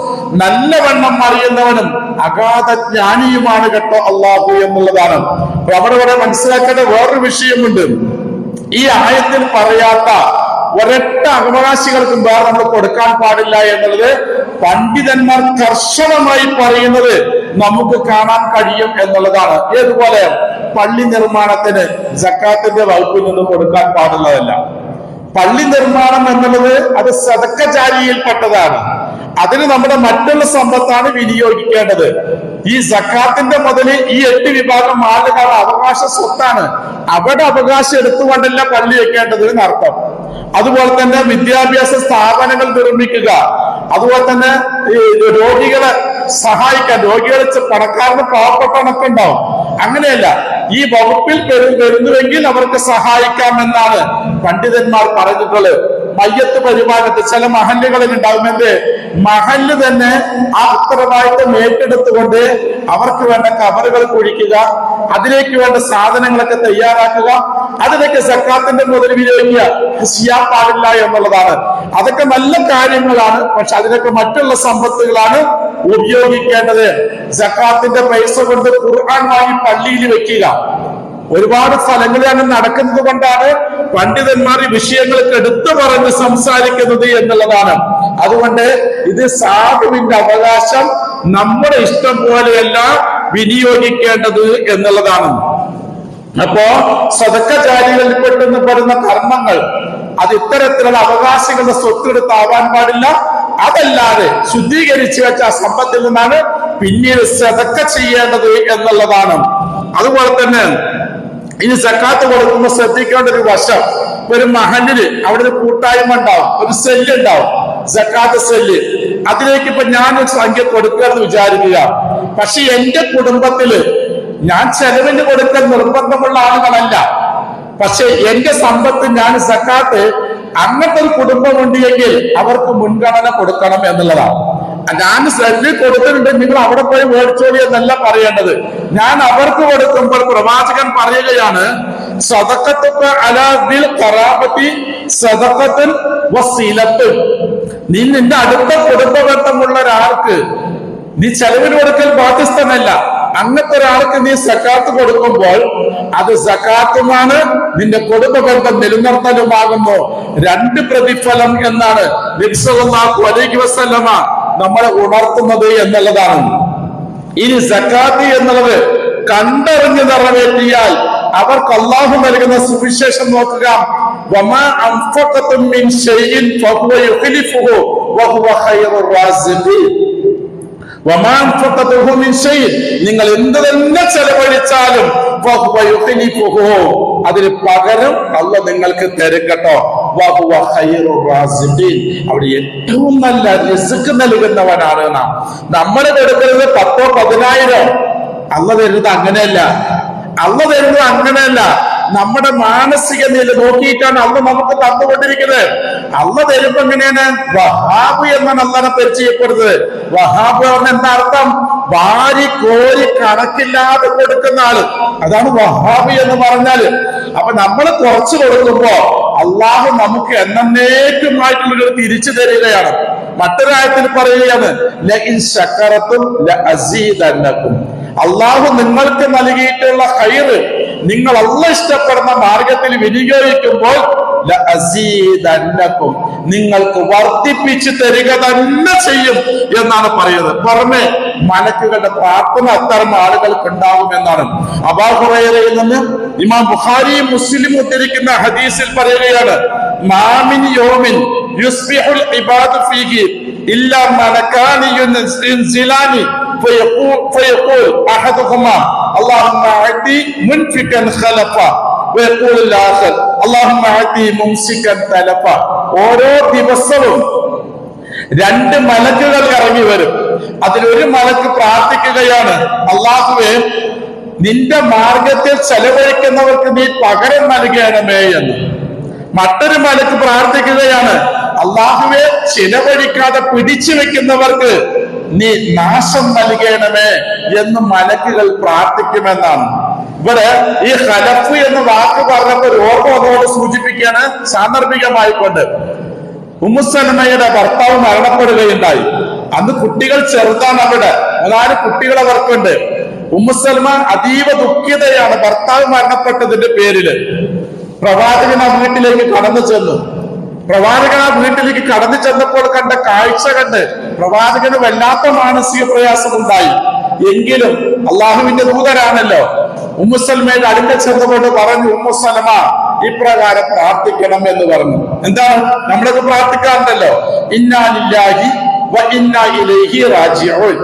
നല്ലവണ്ണം അറിയുന്നവനും അഗാധ ജ്ഞാനിയുമാണ് കേട്ടോ അള്ളാഹു എന്നുള്ളതാണ്. അപ്പൊ അവിടെ ഇവിടെ മനസ്സിലാക്കേണ്ട വേറൊരു വിഷയമുണ്ട്. ഈ ആയത്തിൽ പറയാത്ത ഒരൊറ്റ അവകാശികൾക്കും വേറെ നമ്മൾ കൊടുക്കാൻ പാടില്ല എന്നുള്ളത് പണ്ഡിതന്മാർ കർശനമായി പറയുന്നത് നമുക്ക് കാണാൻ കഴിയും എന്നുള്ളതാണ്. ഏതുപോലെ പള്ളി നിർമ്മാണത്തിന് സക്കാത്തിന്റെ വകുപ്പിൽ നിന്ന് കൊടുക്കാൻ പാടുള്ളതല്ല. പള്ളി നിർമ്മാണം എന്നുള്ളത് അത് സദക്ക ജാരിയയിൽപ്പെട്ടതാണ്. അതിന് നമ്മുടെ മറ്റുള്ള സമ്പത്താണ് വിനിയോഗിക്കേണ്ടത്. ഈ സക്കാത്തിന്റെ മുതല് ഈ 8 വിഭാഗം ആളുകളുടെ അവകാശ സ്വത്താണ്. അവിടെ അവകാശം എടുത്തുകൊണ്ടല്ല പള്ളി വെക്കേണ്ടത് എന്നർത്ഥം. അതുപോലെ തന്നെ വിദ്യാഭ്യാസ സ്ഥാപനങ്ങൾ നിർമ്മിക്കുക, അതുപോലെ തന്നെ രോഗികളെ സഹായിക്കാൻ, രോഗികളെ പണക്കാരന് പാവപ്പെട്ടവനൊക്കെ ഉണ്ടാവും. അങ്ങനെയല്ല, ഈ വകുപ്പിൽ വരുന്നുവെങ്കിൽ അവർക്ക് സഹായിക്കാമെന്നാണ് പണ്ഡിതന്മാർ പറഞ്ഞിട്ടുള്ളത്. മയ്യത്ത് പരിപാലനത്തിൽ ചില മഹല്ലുകളിൽ ഉണ്ടാകുന്നത് മഹല്ല് തന്നെ ആ ഉത്തരവാദിത്വം ഏറ്റെടുത്തുകൊണ്ട് അവർക്ക് വേണ്ട കബറുകൾ കുഴിക്കുക, അതിലേക്ക് വേണ്ട സാധനങ്ങളൊക്കെ തയ്യാറാക്കുക, അതിലേക്ക് സക്കാത്തിന്റെ മുതൽ വിനിയോഗിക്കുക ചെയ്യാൻ പാടില്ല എന്നുള്ളതാണ്. അതൊക്കെ നല്ല കാര്യങ്ങളാണ്, പക്ഷെ അതിനൊക്കെ മറ്റുള്ള സമ്പത്തുകളാണ് ഉപയോഗിക്കേണ്ടത്. സക്കാത്തിന്റെ പൈസ കൊണ്ട് ഖുർആൻ വാങ്ങി പള്ളിയിൽ വെക്കുക, ഒരുപാട് സ്ഥലങ്ങളിൽ അങ്ങനെ നടക്കുന്നത് കൊണ്ടാണ് പണ്ഡിതന്മാർ ഈ വിഷയങ്ങൾക്ക് എടുത്തു പറഞ്ഞ് സംസാരിക്കുന്നത് എന്നുള്ളതാണ്. അതുകൊണ്ട് ഇത് സാധുവിന്റെ അവകാശം നമ്മുടെ ഇഷ്ടം പോലെയല്ല വിനിയോഗിക്കേണ്ടത് എന്നുള്ളതാണ്. അപ്പോ സദക്കജാരികളിൽ പെട്ടെന്ന് പെടുന്ന കർമ്മങ്ങൾ അത് ഇത്തരത്തിലുള്ള അവകാശികളുടെ സ്വത്തെടുത്താവാൻ പാടില്ല. അതല്ലാതെ ശുദ്ധീകരിച്ചു വെച്ച ആ സമ്പത്തിൽ നിന്നാണ് പിന്നീട് സദക്ക ചെയ്യേണ്ടത് എന്നുള്ളതാണ്. അതുപോലെ തന്നെ ഇനി സക്കാത്ത് കൊടുക്കുമ്പോൾ ശ്രദ്ധിക്കേണ്ട ഒരു വശം, ഒരു മഹലില് അവിടെ ഒരു കൂട്ടായ്മ ഉണ്ടാവും, ഒരു സെല്ല് ഉണ്ടാവും, സക്കാത്ത് സെല്ല്. അതിലേക്ക് ഇപ്പൊ ഞാനൊരു സംഖ്യ കൊടുക്കുക എന്ന് വിചാരിക്കുക. പക്ഷെ എന്റെ കുടുംബത്തില് ഞാൻ ചെലവിന് കൊടുക്കൽ നിർബന്ധമുള്ള ആളുകളല്ല. പക്ഷെ എന്റെ സമ്പത്ത് ഞാൻ സക്കാത്ത് അങ്ങനത്തെ ഒരു കുടുംബമുണ്ട് എങ്കിൽ അവർക്ക് മുൻഗണന കൊടുക്കണം എന്നുള്ളതാണ്. ഞാൻ സെല്ല് കൊടുത്തിട്ടുണ്ട്, നിങ്ങൾ അവിടെ പോയി മേടിച്ചോളി എന്നല്ല പറയേണ്ടത്. ഞാൻ അവർക്ക് കൊടുക്കുമ്പോൾ പ്രവാചകൻ പറയുകയാണ്, സദഖത്തുക അലാ ദിൽ ഖറാബത്തി സദഖത്തുൻ വസീലത്തുൻ. നീ നിന്റെ അടുത്ത കുടുംബബന്ധമുള്ള ഒരാൾക്ക് നീ ചെലവിന് കൊടുക്കൽ ബാധ്യസ്ഥനല്ല. അങ്ങനത്തെ ഒരാൾക്ക് നീ സക്കാത്ത് കൊടുക്കുമ്പോൾ അത് സക്കാത്തുമാണ്, നിന്റെ കുടുംബബന്ധം നിലനിർത്തലുമാകുന്നു. രണ്ട് പ്രതിഫലം എന്നാണ് നബി സല്ലല്ലാഹു അലൈഹി വസല്ലമ നമ്മളെ ഉണർത്തുന്നത് എന്നുള്ളതാണ്. ഇനി സക്കാത്ത് എന്നുള്ളത് കണ്ടറിഞ്ഞ് നിറവേറ്റിയാൽ അവർക്ക് അള്ളാഹു നൽകുന്ന സുവിശേഷം നോക്കുക. വമാ അൻഫഖതും മിൻ ശൈഇൻ ഫഹുവ യുഖ്ലിഫുഹു വഹുവ ഖൈറുർ റാസിഖീൻ. വമാ അൻഫഖതുഹു മിൻ ശൈഇൻ, നിങ്ങൾ എന്ത് തന്നെ ചെലവഴിച്ചാലും ഫഹുവ യുഖ്ലിഫുഹു, അതിന് പകരം അല്ലാഹു നിങ്ങൾക്ക് തരും കേട്ടോ. വഹുവ ഖൈറുർ റാസിഖീൻ, അവിടെ ഏറ്റവും നല്ല റിസ്ക് നൽകുന്നവനാണ്. നമ്മൾ കൊടുക്കുന്നത് 10,000 10,000 അല്ലാഹു തരുന്നത് അങ്ങനെയല്ല. അല്ലാഹു തരുന്നത് അങ്ങനെയല്ല. നമ്മുടെ മാനസിക നില നോക്കിയിട്ടാണ് അല്ലാഹു നമുക്ക് തന്നുകൊണ്ടിരിക്കുന്നത്. അല്ലാഹു തരുമ്പോ എങ്ങനെയാണ്? വഹാബ് എന്നാണ് അല്ലാഹനെ പരിചയപ്പെടുന്നത്. വഹാബ് പറഞ്ഞ എന്താ അർത്ഥം? വാരി കോരി കണക്കില്ലാതെ കൊടുക്കുന്ന ആള്, അതാണ് വഹാബ് എന്ന് പറഞ്ഞാല്. അപ്പൊ നമ്മൾ കുറച്ച് കൊടുക്കുമ്പോ അള്ളാഹു നമുക്ക് എന്നേക്കുമായിട്ടുള്ളൊരു തിരിച്ചു തരികയാണ്. മറ്റൊരായത്തിൽ പറയുകയാണ്, ലഇൻ ശകറതും ലഅസീദന്നകും. അള്ളാഹു നിങ്ങൾക്ക് നൽകിയിട്ടുള്ള ഖൈറ് നിങ്ങൾ അല്ലാഹ് ഇഷ്ടപ്പെടുന്ന മാർഗത്തിൽ വിനിയോഗിക്കുമ്പോൾ ലഅസീദന്നകും, നിങ്ങൾക്ക് വർദ്ധിപ്പിച്ചു തരിക തന്നെ ചെയ്യും എന്നാണ് പറയുന്നത്. പുറമെ മലക്കുകളുടെ പ്രാർത്ഥന അത്തരം ആളുകൾക്ക് ഉണ്ടാകുമെന്നാണ്. അബൂ ഹുറൈറയിൽ നിന്ന് ഇമാം ബുഖാരിയും മുസ്ലിം ഉദ്ധരിക്കുന്ന ഹദീസിൽ പറയുകയാണ്, മാമിൻ യൗമിൻ യുസ്ബിഹുൽ ഇബാദു ഫീഹി ഇല്ലാ മലകാനി യുൻസിലാനി ഫയഖൂൽ അഹദുഹുമാ അല്ലാഹുമ്മ അതി മുൻഫികൻ ഖലഫ വയഖൂൽ അൽ-ആഖർ അല്ലാഹുമ്മ അതി മുംസികൻ തലഫ. ഓരോ ദിവസവും 2 മലക്കുകൾ ഇറങ്ങി വരും. അതിലൊരു മലക്ക് പ്രാർത്ഥിക്കുകയാണ്, അല്ലാഹുവേ നിന്റെ മാർഗത്തിൽ ചെലവഴിക്കുന്നവർക്ക് നീ പകരം നൽകണമേ എന്ന്. മറ്റൊരു മലക്ക് പ്രാർത്ഥിക്കുകയാണ്, അല്ലാഹുവേ ചിലവഴിക്കാതെ പിടിച്ചു വെക്കുന്നവർക്ക് നീ നാശം നൽകണമേ എന്ന് മലക്കുകൾ പ്രാർത്ഥിക്കുമെന്നാണ്. ഇവിടെ ഈ ഖലഫ് എന്ന വാക്ക് പറഞ്ഞപ്പോൾ ഒരു ഓർമ്മ ഒന്നോട് സൂചിപ്പിക്കുകയാണ് സാന്ദർഭികമായിക്കൊണ്ട്. ഉമ്മു സലമയുടെ ഭർത്താവ് മരണപ്പെടുകയുണ്ടായി. അന്ന് കുട്ടികൾ ചെറുതാണ്, അവിടെ 4 കുട്ടികൾ അവർക്കുണ്ട്. ഉമ്മു സലമ അതീവ ദുഃഖിതയാണ് ഭർത്താവ് മരണപ്പെട്ടതിന്റെ പേരില്. പ്രവാചകൻ ആ വീട്ടിലേക്ക് കടന്നു ചെന്നു. പ്രവാചകൻ ആ വീട്ടിലേക്ക് കടന്നു ചെന്നപ്പോൾ കണ്ട കാഴ്ച കണ്ട് പ്രവാചകന് വല്ലാത്ത മാനസിക പ്രയാസം ഉണ്ടായി. എങ്കിലും അള്ളാഹുവിന്റെ ദൂതരാണല്ലോ, ഉമ്മു സലമയുടെ അടുക്കൽ ചെന്നുകൊണ്ട് പറഞ്ഞു, ഉമ്മു സലമ ഇപ്രകാരം പ്രാർത്ഥിക്കണം എന്ന് പറഞ്ഞു. എന്താണ്? നമ്മളൊക്കെ പ്രാർത്ഥിക്കാറുണ്ടല്ലോ, ഇന്നാ ലില്ലാഹി വ ഇന്നാ ഇലൈഹി റാജിഊൻ.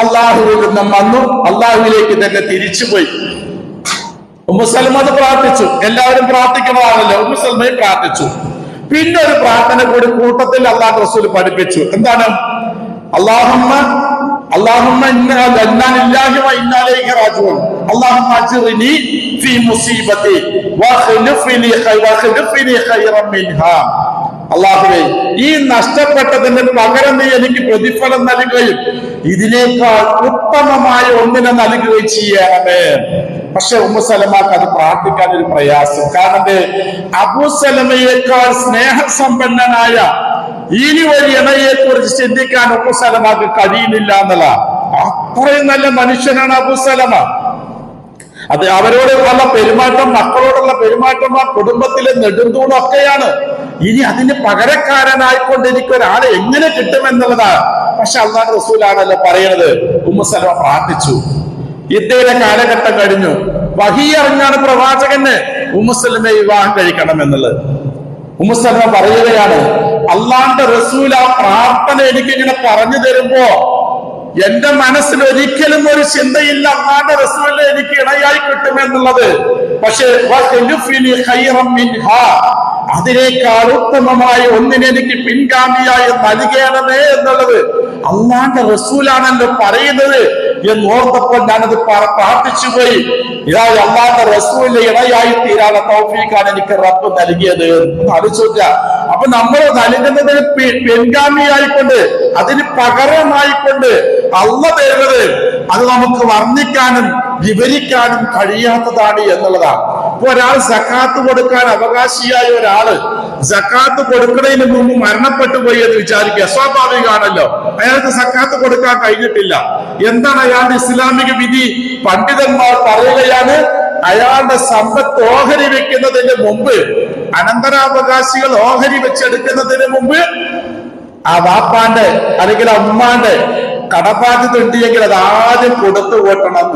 അള്ളാഹുവിൽ നിന്നും വന്നു, അള്ളാഹുവിലേക്ക് തന്നെ തിരിച്ചുപോയി. ഉമ്മു സലമ അത് പ്രാർത്ഥിച്ചു. എല്ലാവരും പ്രാർത്ഥിക്കുന്നതാണല്ലോ, ഉമ്മു സലമയും പ്രാർത്ഥിച്ചു. പിന്നെ ഒരു പ്രാർത്ഥന കൂടി കൂട്ടത്തിൽ അല്ലാഹു റസൂൽ പഠിപ്പിച്ചു. എന്താണ്? അല്ലാഹുമ്മ ഇന്നാ ലില്ലാഹി വ ഇന്നാ ഇലൈഹി റാജിഊൻ. അല്ലാഹുമ്മ അജ്റിനി ഫീ മുസീബതി വഖ്ലിഫ്നി ഖൈറൻ മിൻഹാ. അല്ലാഹുവേ ഈ നഷ്ടപ്പെട്ടതിന് പകരം നീ എനിക്ക് പ്രതിഫലം നൽകുകയും ഇതിനേക്കാൾ ഉത്തമമായ ഒന്നിനെ നൽകുകയും ചെയ്യണമേ. പക്ഷെ ഉമ്മു സലമക്ക് അത് പ്രാർത്ഥിക്കാൻ ഒരു പ്രയാസം. കാരണം അബൂ സലമയേക്കാൾ സ്നേഹസമ്പന്നനായ ഇനി ഒരു ഇണയെ കുറിച്ച് ചിന്തിക്കാൻ ഉമ്മു സലമക്ക് കഴിയുന്നില്ല എന്നല്ല. അത്രയും നല്ല മനുഷ്യനാണ് അബൂ സലമ. അത് അവരോടുള്ള പെരുമാറ്റം, മക്കളോടുള്ള പെരുമാറ്റം, ആ കുടുംബത്തിലെ നെടുന്തൂണൊക്കെയാണ്. ഇനി അതിന് പകരക്കാരനായിക്കൊണ്ട് എനിക്ക് ഒരാളെ എങ്ങനെ കിട്ടുമെന്നുള്ളതാണ്. പക്ഷെ അള്ളാഹുവിന്റെ റസൂലാണല്ലോ പറയണത്. ഉമ്മു സലമ പ്രാർത്ഥിച്ചു. ഇദ്ദേഹത്തെ കാലഘട്ടം കഴിഞ്ഞു. വഹി അറിഞ്ഞാണ് പ്രവാചകന് ഉമ്മു സലമയെ വിവാഹം കഴിക്കണം എന്നുള്ളത്. ഉമ്മു സലമ പറയുകയാണ്, അള്ളാഹുവിന്റെ റസൂൽ ആ പ്രാർത്ഥന എനിക്കിങ്ങനെ പറഞ്ഞു തരുമ്പോ എന്റെ മനസ്സിൽ ഒരിക്കലും ഒരു ചിന്തയില്ല അള്ളാഹുവിന്റെ റസൂലിനെ എനിക്ക് ഇണയായി കിട്ടുമെന്നുള്ളത്. പക്ഷെ അതിനേക്കാൾ ഉത്തമമായ ഒന്നിനെ എനിക്ക് പിൻഗാമിയായി നൽകണമേ എന്നുള്ളത് അള്ളാഹുവിന്റെ റസൂലാണല്ലോ പറയുന്നത് എന്നോർത്തപ്പോൾ ഞാനത് പ്രാർത്ഥിച്ചു പോയി. ഇതാ അള്ളാഹുവിന്റെ റസൂലിന്റെ ഇണയായി തീരാനുള്ള തൗഫീഖാണ് എനിക്ക് റബ്ബ് നൽകിയത് എന്ന് ആലോചിച്ച. അപ്പൊ നമ്മൾ നൽകുന്നതിന് പിൻഗാമിയായിക്കൊണ്ട്, അതിന് പകരമായിക്കൊണ്ട് അള്ളാഹ് തരുന്നത് അത് നമുക്ക് വർണ്ണിക്കാനും വിവരിക്കാനും കഴിയാത്തതാണ് എന്നുള്ളതാണ്. ഇപ്പൊ ഒരാൾ സക്കാത്ത് കൊടുക്കാൻ അവകാശിയായ ഒരാള് സക്കാത്ത് കൊടുക്കുന്നതിന് മുമ്പ് മരണപ്പെട്ടു പോയി എന്ന് വിചാരിക്കുക, സ്വാഭാവികമാണല്ലോ. അയാൾക്ക് സക്കാത്ത് കൊടുക്കാൻ കഴിഞ്ഞിട്ടില്ല. എന്താണ് അയാളുടെ ഇസ്ലാമിക വിധി? പണ്ഡിതന്മാർ പറയുകയാണ്, അയാളുടെ സമ്പത്ത് ഓഹരി വെക്കുന്നതിന് മുമ്പ്, അനന്തരാവകാശികൾ ഓഹരി വെച്ചെടുക്കുന്നതിന് മുമ്പ് ആ വാപ്പാന്റെ അല്ലെങ്കിൽ അമ്മാന്റെ കടബാധ്യത ഉണ്ടെങ്കിൽ അത് ആദ്യം കൊടുത്തു പോട്ടണം.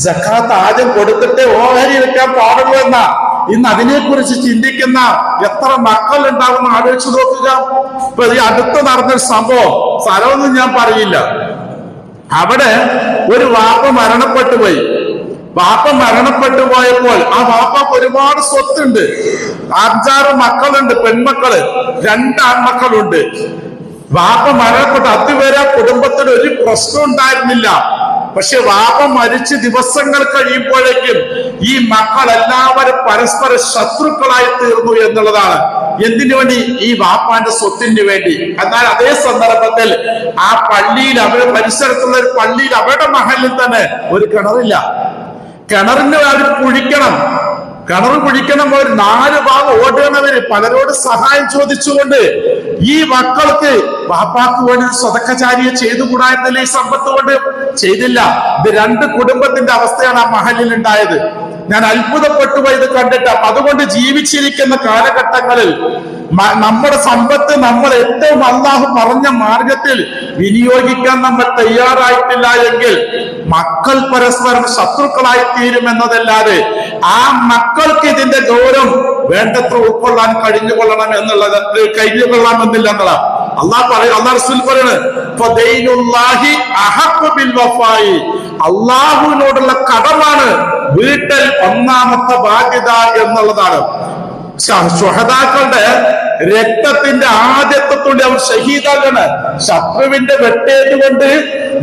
സക്കാത്ത് ആദ്യം കൊടുത്തിട്ട് ഓഹരി വെക്കാൻ പാടുള്ളൂ എന്നാ. ഇന്ന് അതിനെക്കുറിച്ച് ചിന്തിക്കുന്ന എത്ര മക്കൾ ഉണ്ടാകുന്ന ആലോചിച്ച് നോക്കുക. ഇപ്പൊ ഈ അടുത്ത് നടന്നൊരു സംഭവം, സ്ഥലമൊന്നും ഞാൻ പറയില്ല. അവിടെ ഒരു വാപ്പ മരണപ്പെട്ടു പോയി. വാപ്പ മരണപ്പെട്ടു പോയപ്പോൾ ആ വാപ്പക്ക് ഒരുപാട് സ്വത്തുണ്ട്. 5-6 മക്കളുണ്ട്, പെൺമക്കള്, 2 ആൺമക്കളുണ്ട്. വാപ്പ മരണപ്പെട്ടു. അതുവരെ കുടുംബത്തിന് ഒരു പ്രശ്നം ഉണ്ടായിരുന്നില്ല. പക്ഷെ വാപ്പ മരിച്ച് ദിവസങ്ങൾ കഴിയുമ്പോഴേക്കും ഈ മക്കൾ എല്ലാവരും പരസ്പര ശത്രുക്കളായി തീർന്നു എന്നുള്ളതാണ്. എന്തിനു വേണ്ടി? ഈ വാപ്പാന്റെ സ്വത്തിന് വേണ്ടി. എന്നാൽ അതേ സന്ദർഭത്തിൽ ആ പള്ളിയിൽ, അവരുടെ പരിസരത്തുള്ള ഒരു പള്ളിയിൽ, അവരുടെ മഹലിൽ തന്നെ ഒരു കിണറില്ല. കിണറിന് അവർ കുഴിക്കണം. കിണർ കുഴിക്കണം. ഒരു 4 ഭാഗം ഓടണവര് പലരോട് സഹായം ചോദിച്ചുകൊണ്ട് ഈ മക്കൾക്ക് വാപ്പാക്ക് വേണ്ടി സ്വതക്കചാരിയെ ചെയ്തുകൂടായിരുന്നില്ല. ഈ സമ്പത്ത് കൊണ്ട് ചെയ്തില്ല. ഇത് 2 കുടുംബത്തിന്റെ അവസ്ഥയാണ് ആ മഹലിൽ ഉണ്ടായത്. ഞാൻ അത്ഭുതപ്പെട്ടു പോയത് കണ്ടിട്ട്. അതുകൊണ്ട് ജീവിച്ചിരിക്കുന്ന കാലഘട്ടങ്ങളിൽ നമ്മുടെ സമ്പത്ത് നമ്മൾ ഏറ്റവും അള്ളാഹു പറഞ്ഞ മാർഗത്തിൽ വിനിയോഗിക്കാൻ നമ്മൾ തയ്യാറായിട്ടില്ല എങ്കിൽ മക്കൾ പരസ്പരം ശത്രുക്കളായി തീരുമെന്നതല്ലാതെ ആ മക്കൾക്ക് ഇതിന്റെ ഗൗരവം വേണ്ടത്ര ഉൾക്കൊള്ളാൻ കഴിഞ്ഞുകൊള്ളണമെന്നില്ല എന്നതാണ് അള്ളാഹ് റസൂൽ പറയുന്നത്. അള്ളാഹുവിനോടുള്ള കടമാണ് വീട്ടൽ ഒന്നാമത്തെ ബാധ്യത എന്നുള്ളതാണ്. ശുഹദാക്കളുടെ രക്തത്തിന്റെ ആദ്യത്തെ തുള്ളി അവർ ഷഹീദാകാണ്. ശത്രുവിന്റെ വെട്ടേറ്റുകൊണ്ട്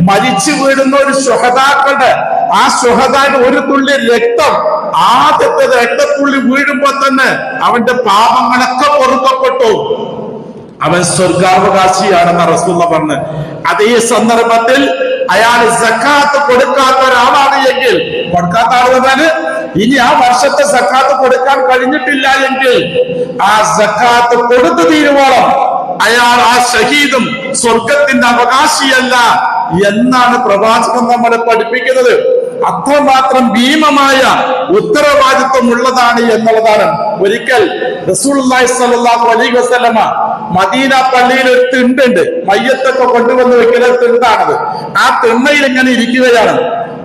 മരിച്ചു വീഴുന്ന ഒരു ശുഹദാക്കളുടെ ആ ശുഹദാന്റെ ഒരു തുള്ളി രക്തം, ആദ്യത്തെ രക്തത്തുള്ളി വീഴുമ്പോ തന്നെ അവന്റെ പാപങ്ങളൊക്കെ പൊറുക്കപ്പെട്ടു. അവൻ സ്വർഗാവകാശിയാണെന്ന് റസൂലുള്ള പറഞ്ഞു. അതേ സന്ദർഭത്തിൽ അയാൾ സക്കാത്ത് കൊടുക്കാത്ത ഒരാളാണ് എങ്കിൽ, കൊടുക്കാത്ത ആളെന്നാല് ഇനി ആ വർഷത്തെ സക്കാത്ത് കൊടുക്കാൻ കഴിഞ്ഞിട്ടില്ല എങ്കിൽ ആ സക്കാത്ത് കൊടുത്തു തീരുവോളം അയാൾ ആ ഷഹീദും സ്വർഗത്തിന്റെ അവകാശിയല്ല എന്നാണ് പ്രവാചകൻ നമ്മളെ പഠിപ്പിക്കുന്നത്. അത്രമാത്രം ഭീമമായ ഉത്തരവാദിത്വം ഉള്ളതാണ് എന്നുള്ളതാണ്. ഒരിക്കൽ റസൂലുള്ളാഹി സ്വല്ലല്ലാഹു അലൈഹി വസല്ലമ മദീന പള്ളിയിൽ ഒരു തിണ്ടുണ്ട്, മയ്യത്തൊക്കെ കൊണ്ടുവന്ന് വെക്കുന്ന തിണ്ടാണത്. ആ തിണ്ണയിൽ ഇങ്ങനെ ഇരിക്കുകയാണ്.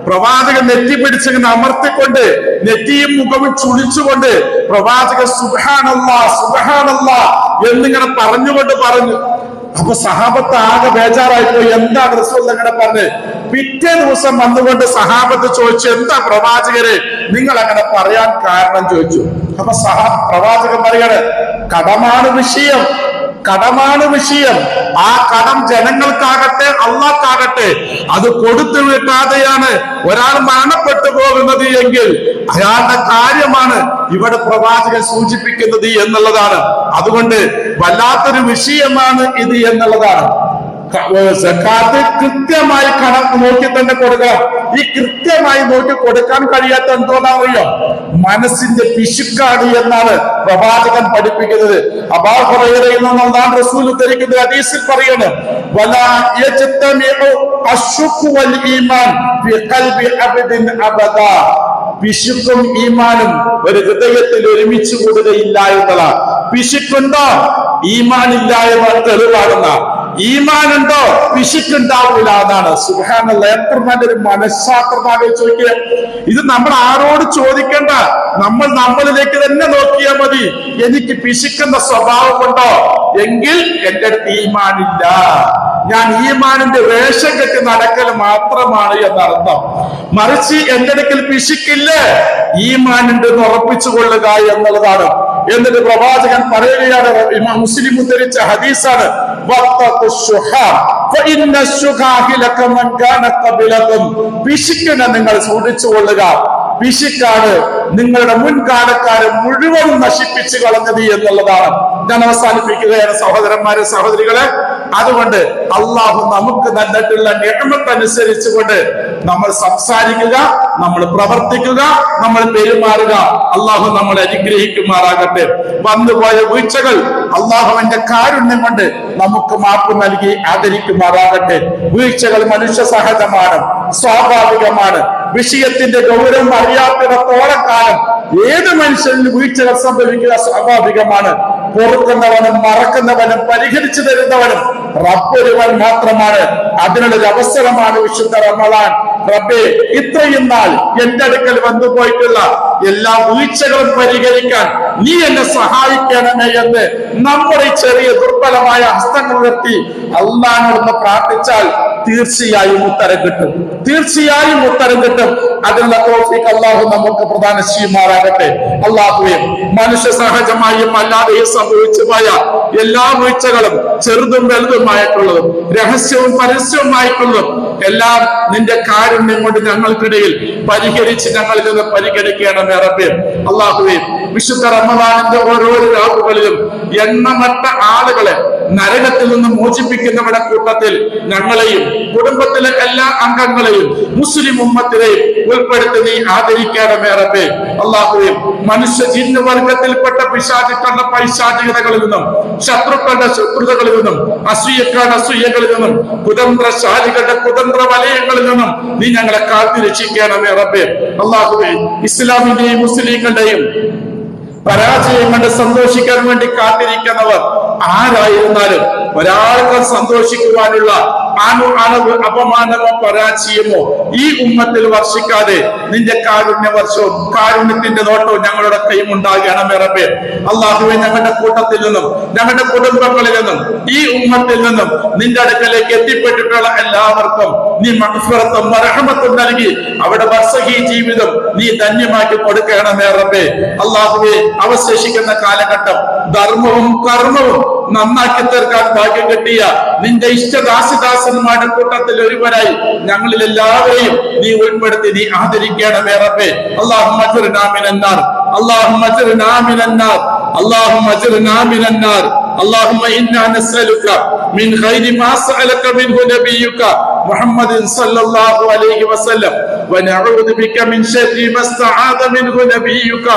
പ്രവാചകൻ നെറ്റി പിടിച്ചിങ്ങനെ അമർത്തിക്കൊണ്ട് നെറ്റിയും മുഖവും ചുളിച്ചുകൊണ്ട് പ്രവാചകൻ സുബ്ഹാനല്ലാഹ് സുബ്ഹാനല്ലാഹ് എന്നിങ്ങനെ പറഞ്ഞുകൊണ്ട് പറഞ്ഞു. അപ്പൊ സഹാബത്ത് ആകെ ബേജാറായി പോയി. എന്താണ് റസൂൽ അങ്ങനെ പറഞ്ഞത്? പിറ്റേ ദിവസം വന്നുകൊണ്ട് സഹാബത്ത് ചോദിച്ചു, എന്താ പ്രവാചകരെ നിങ്ങൾ അങ്ങനെ പറയാൻ കാരണം ചോദിച്ചു. അപ്പൊ പ്രവാചകൻ പറയാണ്, കടമാണ് വിഷയം, കടമാണ് വിഷയം. ആ കടം ജനങ്ങൾക്കാകട്ടെ അള്ളാഹ്ക്കാകട്ടെ അത് കൊടുത്തു വിട്ടാതെയാണ് ഒരാൾ മരണപ്പെട്ടു പോകുന്നത് എങ്കിൽ അയാളുടെ കാര്യമാണ് ഇവിടെ പ്രവാചകൻ സൂചിപ്പിക്കുന്നത് എന്നുള്ളതാണ്. അതുകൊണ്ട് വല്ലാത്തൊരു വിഷയമാണ് ഇത് എന്നുള്ളതാണ്. സക്കാത്ത് കൃത്യമായി കണക്ക് നോക്കി തന്നെ കൊടുക്കണം. ഈ കൃത്യമായി നോക്കി കൊടുക്കാൻ കഴിയാത്ത എന്തോന്നറിയോ? മനസ്സിന്റെ പിശുക്കാണ് എന്നാണ് പ്രവാചകൻ പഠിപ്പിക്കുന്നത്. അബൂ ഹുറൈറയിൽ നിന്നാണ് റസൂൽ ഉദ്ധരിക്കുന്നത്. ഹദീസിൽ പറയുന്നത് വലാ യജ്തമിഉ അശ്ശുഖു വൽ ഈമാൻ ഫി ഖൽബി അബ്ദിൻ അബദാ. പിശുക്കും ഈമാനും ഒരു ഹൃദയത്തിൽ ഒരുമിച്ച് കൂടുകയില്ല എന്നതാണ്. പിശുക്കുണ്ടോ? ഈമാനില്ല എന്ന് തെളിവാകുന്ന. ഈമാനുണ്ടോ? പിശുക്കുണ്ടാവൂല എന്നാണ്. സുബ്ഹാനല്ലാഹ്, എത്ര നല്ലൊരു മനഃശാസ്ത്രമാണ് ചോദിക്കുക. ഇത് നമ്മൾ ആരോട് ചോദിക്കണ്ട, നമ്മളിലേക്ക് തന്നെ നോക്കിയാൽ മതി. എനിക്ക് പിശുക്കുന്ന സ്വഭാവമുണ്ടോ? എങ്കിൽ എന്റെ അടുത്ത് ഈമാനില്ല, ഞാൻ ഈമാനിന്റെ വേഷം കെട്ടി നടക്കൽ മാത്രമാണ് എന്നർത്ഥം. മറിച്ച് എന്റെ അടുക്കൽ പിശുക്കില്ല, ഈമാനുണ്ട് എന്ന് ഉറപ്പിച്ചു കൊള്ളുക എന്നുള്ളതാണ്. എന്നിട്ട് പ്രവാചകൻ പറയുകയാണ്, ഇമാം മുസ്ലിം ഉദ്ധരിച്ച ഹദീസാണ്, പിശുക്കിനെ നിങ്ങൾ സൂക്ഷിച്ചു കൊള്ളുക. പിശുക്കാണ് നിങ്ങളുടെ മുൻകാലക്കാരെ മുഴുവൻ നശിപ്പിച്ചു കളഞ്ഞത് എന്നുള്ളതാണ്. ഞാൻ അവസാനിപ്പിക്കുകയാണ് സഹോദരന്മാരെ, സഹോദരികളെ. അതുകൊണ്ട് അള്ളാഹു നമുക്ക് തന്നിട്ടുള്ള നിഅമത്ത് അനുസരിച്ചുകൊണ്ട് നമ്മൾ സംസാരിക്കുക, നമ്മൾ പ്രവർത്തിക്കുക, നമ്മൾ പെരുമാറുക. അള്ളാഹു നമ്മളെ അനുഗ്രഹിക്കുമാറാകട്ടെ. വന്നുപോയ വീഴ്ചകൾ അള്ളാഹുവിന്റെ കാരുണ്യം കൊണ്ട് നമുക്ക് മാപ്പ് നൽകി ആദരിക്കുമാറാകട്ടെ. വീഴ്ചകൾ മനുഷ്യ സഹജമാണ്, സ്വാഭാവികമാണ്. വിഷയത്തിന്റെ ഗൗരവം അറിയാത്തിടത്തോളം കാലം ഏത് മനുഷ്യന് വീഴ്ചകൾ സംഭവിക്കുക സ്വാഭാവികമാണ്. പൊറുക്കുന്നവനും മറക്കുന്നവനും പരിഹരിച്ചു തരുന്നവനും റബ്ബൊരുവൻ മാത്രമാണ്. അതിനുള്ളൊരു അവസരമാണ് വിശുദ്ധ റമളാൻ. റബ്ബേ, ഇത്രയും നാൾ എന്റെ അടുക്കൽ വന്നുപോയിട്ടുള്ള എല്ലാ വീഴ്ചകളും പരിഹരിക്കാൻ നീ എന്നെ സഹായിക്കണമേ എന്ന് നമ്മുടെ ചെറിയ ദുർബലമായ ഹസ്തങ്ങൾ ഉയർത്തി അള്ളാഹിനോട് പ്രാർത്ഥിച്ചാൽ തീർച്ചയായും ഉത്തരം കിട്ടും, തീർച്ചയായും ഉത്തരം കിട്ടും. അതിനുള്ള തൗഫീഖ് അള്ളാഹു നമുക്ക് പ്രദാനം ചെയ്യുമാറാകട്ടെ. അള്ളാഹുവേ, മനുഷ്യ സഹജമായും അല്ലാതെയും സംഭവിച്ചു പോയ എല്ലാ വീഴ്ചകളും ചെറുതും വലുതുമായിട്ടുള്ളതും രഹസ്യവും പരസ്യവുമായിട്ടുള്ളതും എല്ലാം നിന്റെ കാരുണ്യം കൊണ്ട് ഞങ്ങൾക്കിടയിൽ പരിഹരിച്ച് ഞങ്ങളിൽ നിന്ന് പരിഗണിക്കണമേ റബ്ബേ. അള്ളാഹുവേ, വിശുദ്ധ റമളാനിന്റെ ഓരോ രാവുകളിലും എണ്ണമറ്റ ആളുകളെ നരകത്തിൽ നിന്ന് മോചിപ്പിക്കുന്നവരുടെ കൂട്ടത്തിൽ ഞങ്ങളെയും കുടുംബത്തിലെ എല്ലാ അംഗങ്ങളെയും മുസ്ലിം ഉമ്മത്തിനെയും ഉൾപ്പെടുത്തി നീ ആദരിക്കണമേ റബ്ബേ. അല്ലാഹുവേ, മനുഷ്യ ജിന്ന് വർഗത്തിൽപ്പെട്ട പിശാചുക്കളുടെ പൈശാചികതകളിൽ നിന്നും ശത്രുക്കളുടെ ശത്രുതകളിൽ നിന്നും അസൂയക്കാരുടെ അസൂയകളിൽ നിന്നും കുതന്ത്രശാലികളുടെ കുതന്ത്ര വലയങ്ങളിൽ നിന്നും നീ ഞങ്ങളെ കാത്തുരക്ഷിക്കണമേ റബ്ബേ. അല്ലാഹുവേ, ഇസ്ലാമിന്റെയും മുസ്ലിങ്ങളുടെയും പരാജയം കൊണ്ട് സന്തോഷിക്കാൻ വേണ്ടി കാത്തിരിക്കുന്നവർ ആരായിരുന്നാലും ഒരാൾക്കും സന്തോഷിക്കുവാനുള്ള അണവ് അപമാനമോ പരാജയമോ ഈ ഉമ്മത്തിൽ വർഷിക്കാതെ നിന്റെ കാരുണ്യ വർഷവും കാരുണ്യത്തിന്റെ നോട്ടവും ഞങ്ങളുടെ കൈയും ഉണ്ടാകണമേ റബ്ബേ. അള്ളാഹുവേ, ഞങ്ങളുടെ കൂട്ടത്തിൽ നിന്നും ഞങ്ങളുടെ കുടുംബങ്ങളിൽ നിന്നും ഈ ഉമ്മത്തിൽ നിന്നും നിന്റെ അടുക്കലേക്ക് എത്തിപ്പെട്ടിട്ടുള്ള എല്ലാവർക്കും നീ മഗ്ഫിറത്തും മർഹമത്തും നൽകി അവിടെ ബർസഹി ജീവിതം നീ ധന്യമാക്കി കൊടുക്കണമേ റബ്ബേ. അള്ളാഹുവേ, അവശേഷിക്കുന്ന കാലഘട്ടം ധർമ്മവും കർമ്മവും നന്നാക്കി തീർക്കാൻ ഭാഗ്യം കിട്ടിയ നിന്റെ ഇഷ്ടദാസിദാസന്മാരുടെ കൂട്ടത്തിൽ ഒരുവരായി ഞങ്ങളിൽ എല്ലാവരെയും നീ ഉൾപ്പെടുത്തി നീ ആദരിക്കണമേ റബ്ബേ. അല്ലാഹുമ്മ അജ്റിനാ മിനന്നാർ, അല്ലാഹുമ്മ അജ്റിനാ മിനന്നാർ, അല്ലാഹുമ്മ അജ്റിനാ മിനന്നാർ. اللهم إنا نسألك من خير ما سألك منه نبيك محمد صلى الله عليه وسلم ونعوذ بك من شر ما استعاذ منه نبيك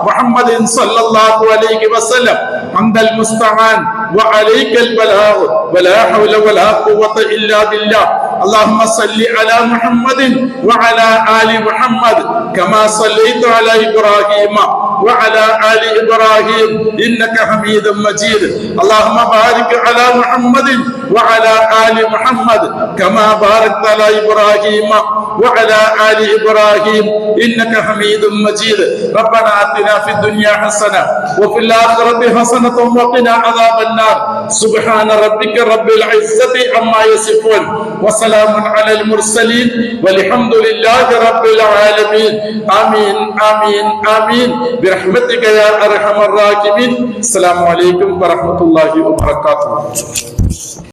محمد صلى الله عليه وسلم. أنت المستعان وعليك البلاغ ولا حول ولا قوة إلا بالله. اللهم صل على محمد وعلى آل محمد كما صليت على إبراهيم وعلى آل إبراهيم إنك حميد مجيد. اللهم بارك على محمد وعلى آل محمد كما باركت على إبراهيم وعلى آل إبراهيم إنك حميد مجيد. ربنا آتنا في الدنيا حسنة وفي الآخرة حسنة وقنا عذاب النار. سبحان ربك رب العزة عما يصفون وسلام على المرسلين والحمد لله رب العالمين. آمين آمين آمين برحمتك يا أرحم الراحمين. السلام عليكم ورحمة الله وبركاته.